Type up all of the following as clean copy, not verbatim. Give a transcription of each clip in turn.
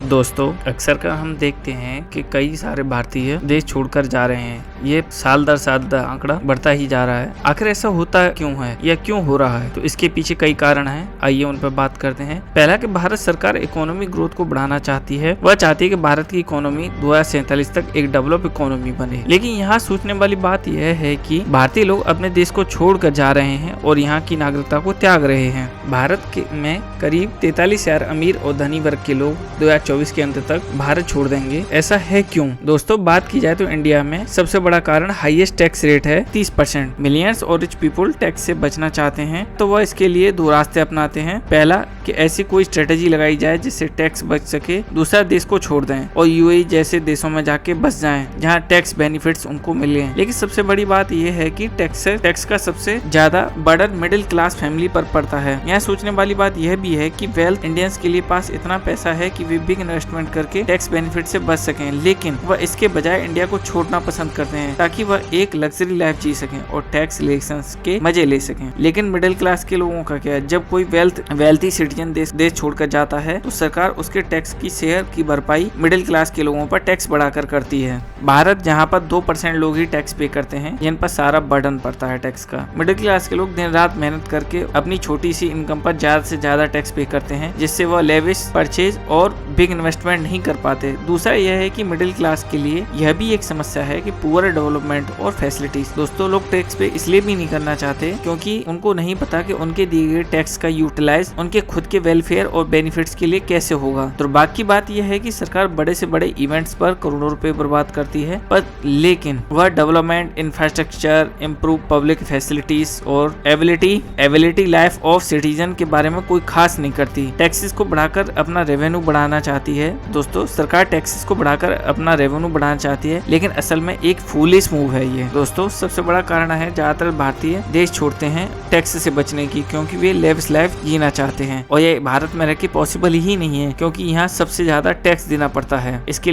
दोस्तों, अक्सर का हम देखते हैं कि कई सारे भारतीय देश छोड़कर जा रहे हैं। ये साल दर साल आंकड़ा बढ़ता ही जा रहा है। आखिर ऐसा होता क्यों है या क्यों हो रहा है? तो इसके पीछे कई कारण हैं। आइए उन पर बात करते हैं। पहला कि भारत सरकार इकोनॉमिक ग्रोथ को बढ़ाना चाहती है। वह चाहती है कि भारत की इकोनॉमी 2047 तक एक डेवलप इकोनॉमी बने। लेकिन यहाँ सोचने वाली बात यह है कि भारतीय लोग अपने देश को छोड़कर जा रहे हैं और यहाँ की नागरिकता को त्याग रहे हैं। भारत में करीब 43,000 अमीर और धनी वर्ग के लोग 2024 के अंत तक भारत छोड़ देंगे। ऐसा है क्यों? दोस्तों, बात की जाए तो इंडिया में सबसे बड़ा कारण हाईएस्ट टैक्स रेट है 30%। मिलियंस और रिच पीपल टैक्स से बचना चाहते हैं तो वह इसके लिए दो रास्ते अपनाते हैं। पहला कि ऐसी कोई स्ट्रेटेजी लगाई जाए जिससे टैक्स बच सके। दूसरा, देश को छोड़ दें और यूएई जैसे देशों में जाके बस जाएं जहां टैक्स बेनिफिट्स उनको मिले। लेकिन सबसे बड़ी बात यह है कि टैक्स का सबसे ज्यादा बर्डन मिडिल क्लास फैमिली पर पड़ता है। यहाँ सोचने वाली बात यह भी है कि वेल्थ इंडियंस के लिए पास इतना पैसा है कि वे बिग इन्वेस्टमेंट करके टैक्स बेनिफिट से बच सकें, लेकिन वह इसके बजाय इंडिया को छोड़ना पसंद करते हैं ताकि वह एक लग्जरी लाइफ जी सकें और टैक्स रिलेक्शंस के मजे ले सकें। लेकिन मिडिल क्लास के लोगों का क्या है? जब कोई वेल्थी सिटीजन देश छोड़कर जाता है तो सरकार उसके टैक्स की शेयर की भरपाई मिडिल क्लास के लोगों पर टैक्स बढ़ाकर करती है। भारत जहाँ पर 2% लोग ही टैक्स पे करते हैं, जिन पर सारा बर्डन पड़ता है टैक्स का। मिडिल क्लास के लोग दिन रात मेहनत करके अपनी छोटी सी इनकम पर ज्यादा से ज्यादा टैक्स पे करते हैं, जिससे वह लेविश परचेज और बिग इन्वेस्टमेंट नहीं कर पाते। दूसरा यह है कि मिडिल क्लास के लिए यह भी एक समस्या है कि पुअर डेवलपमेंट और फैसिलिटीज। दोस्तों, लोग टैक्स पे इसलिए भी नहीं करना चाहते क्योंकि उनको नहीं पता कि उनके दिए गए टैक्स का यूटिलाइज उनके खुद के वेलफेयर और बेनिफिट्स के लिए कैसे होगा। तो बाकी बात यह है कि सरकार बड़े से बड़े इवेंट्स पर करोड़ों रुपए बर्बाद करती है, पर लेकिन वह development, infrastructure, improve public facilities और एबिलिटी लाइफ ऑफ सिटीजन के बारे में कोई खास नहीं करती। टैक्सेस को बढ़ाकर अपना रेवेन्यू बढ़ाना चाहती है। दोस्तों, सरकार टैक्सेस को बढ़ाकर अपना रेवेन्यू बढ़ाना चाहती है, लेकिन असल में एक फूलिश मूव है ये। दोस्तों, सबसे बड़ा कारण है ज्यादातर भारतीय देश छोड़ते हैं टैक्स से बचने की, क्योंकि वे लेविश लाइफ जीना चाहते हैं और ये भारत में रह के पॉसिबल ही नहीं है, क्योंकि यहाँ सबसे ज्यादा टैक्स देना पड़ता है। इसके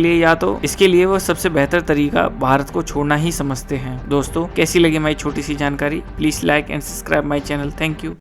लिए वो सबसे बेहतर तरीका भारत को छोड़ना ही समझते हैं। दोस्तों, कैसी लगी मेरी छोटी सी जानकारी? Please like and subscribe my channel. Thank you.